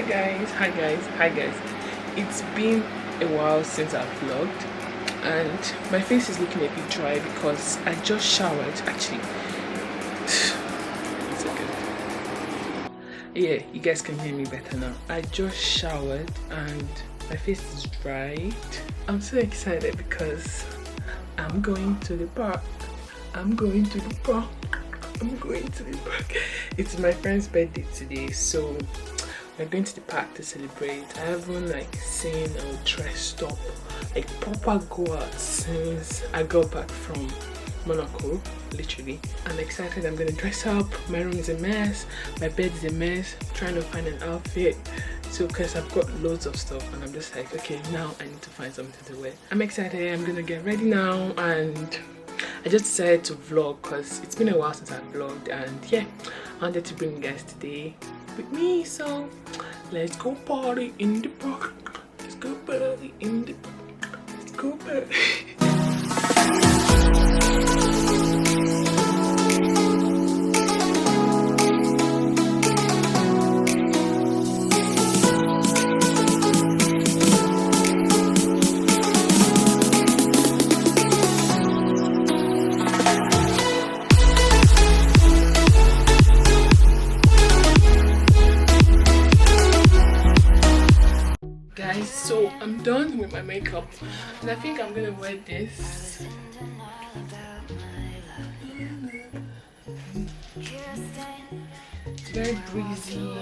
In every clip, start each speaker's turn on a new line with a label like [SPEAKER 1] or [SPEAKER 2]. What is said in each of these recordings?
[SPEAKER 1] Hi guys. It's been a while since I've vlogged and my face is looking a bit dry because I just showered actually. It's okay. Yeah, you guys can hear me better now. I just showered and my face is dry. I'm so excited because I'm going to the park. It's my friend's birthday today, so we're going to the park to celebrate. I haven't like seen or dressed up like proper go out since I got back from Monaco, literally. I'm excited. I'm gonna dress up. My room is a mess, my bed is a mess. I'm trying to find an outfit, so because I've got loads of stuff and I'm just like, okay, now I need to find something to wear. I'm excited. I'm gonna get ready now, and I just decided to vlog because it's been a while since I vlogged, and yeah, I wanted to bring you guys today with me. So let's go party in the park. Let's go party in the park. Let's go party. So I'm done with my makeup and I think I'm gonna wear this. It's very breezy.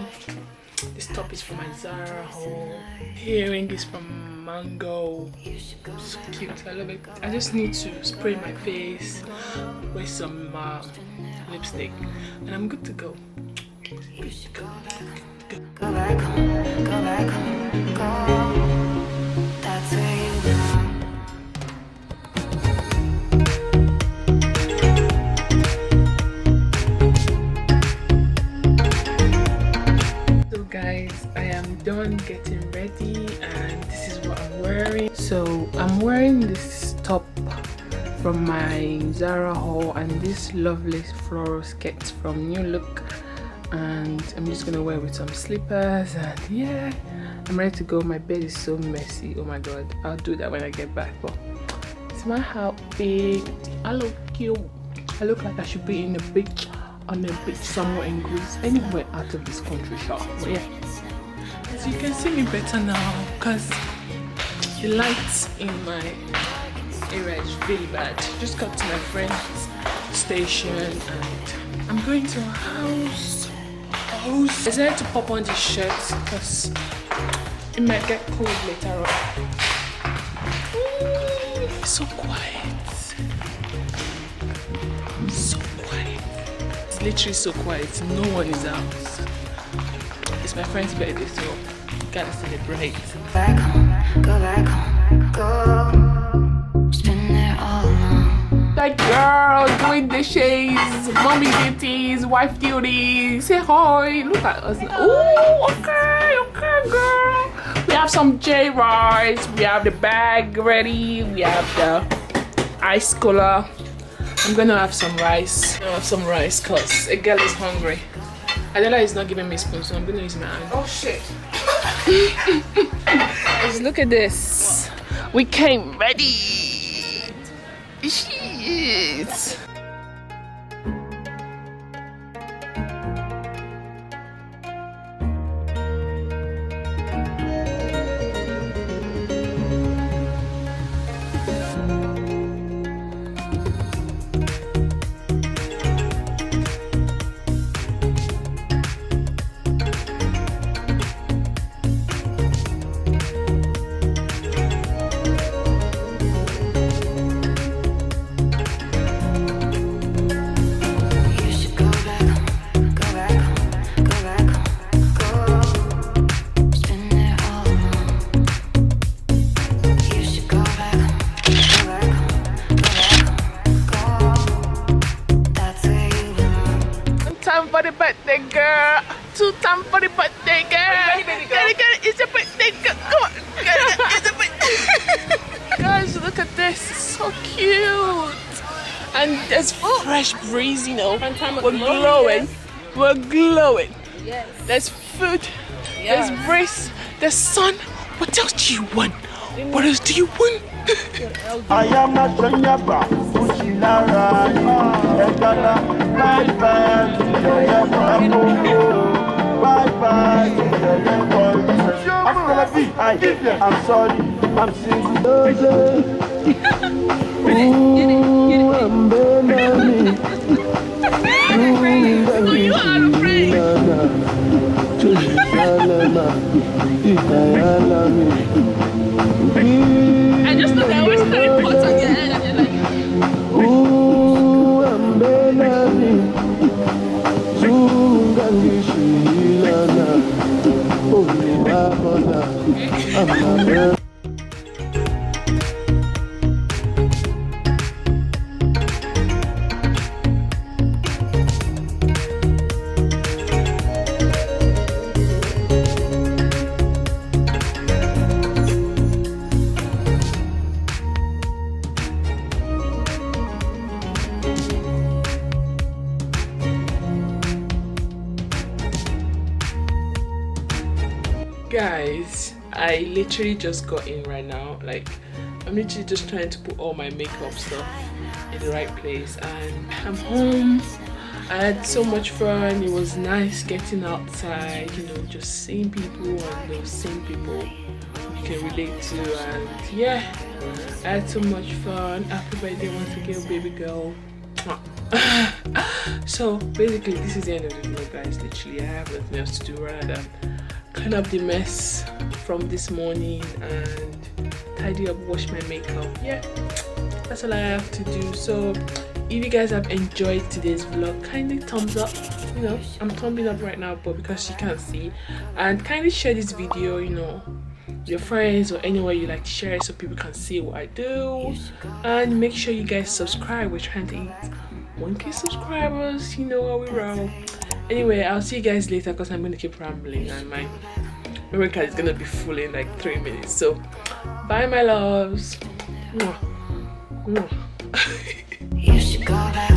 [SPEAKER 1] This top is from my ZARA haul. Earring is from Mango. So cute, I love it. I just need to spray my face with some lipstick and I'm good to go.
[SPEAKER 2] Go back home, go back home, go. That's where you
[SPEAKER 1] belong. So guys, I am done getting ready and this is what I'm wearing. So I'm wearing this top from my ZARA haul and this lovely floral skirt from New Look. And I'm just gonna wear with some slippers, and yeah, I'm ready to go. My bed is so messy, oh my god. I'll do that when I get back, but it's my outfit. I look cute. I look like I should be in the beach, on the beach somewhere in Greece, anywhere out of this country shop. But yeah, so you can see me better now because the lights in my area is really bad. Just got to my friend's station and I'm going to her house. I decided to pop on this shirt because it might get cold later on. It's so quiet. So quiet. It's literally so quiet. No one is out. It's my friend's birthday, so gotta celebrate.
[SPEAKER 2] back home, go back home, go. Spin there all alone.
[SPEAKER 1] That girl doing dishes, mommy duties, wife duties. Say hi. Look at us. Oh, okay, girl. We have some J rice. We have the bag ready. We have the ice cooler. I'm gonna have some rice. I'm gonna have some rice because a girl is hungry. Adela is not giving me a spoon, so I'm gonna use my hand. Oh shit. Guys, look at this. We came ready. Shit. For the birthday girl, 2 times for the birthday girl. Get it, it's a birthday girl. Come on, it's a birthday. Guys, look at this, it's so cute. And there's fresh breeze, you know. We're glowing. We're glowing.
[SPEAKER 3] Yes.
[SPEAKER 1] There's food Let's brace. The sun. What else do you want? What else do you want?
[SPEAKER 3] I am a Shanyaba, Ushilara, Egala, bye bye, bye bye, I'm sorry, I'm single.
[SPEAKER 1] You are afraid. I just thought I was starting pots on your head and you're like, guys, I literally just got in right now. Like, I'm literally just trying to put all my makeup stuff in the right place, and I'm home. I had so much fun. It was nice getting outside, you know, just seeing people and those same people you can relate to. And yeah, I had so much fun. Happy birthday once again, baby girl. So basically this is the end of the video, guys. Literally I have nothing else to do rather than clean up the mess from this morning and tidy up, wash my makeup. Yeah, that's all I have to do. So if you guys have enjoyed today's vlog, kindly thumbs up. You know, I'm thumbing up right now, but because you can't see, and kindly share this video, you know, your friends or anywhere you like to share it so people can see what I do. And make sure you guys subscribe. We're trying to hit 1K subscribers, you know how we roll. Anyway, I'll see you guys later because I'm gonna keep rambling and my memory card is gonna be full in like 3 minutes. So bye my loves.
[SPEAKER 2] You should go back.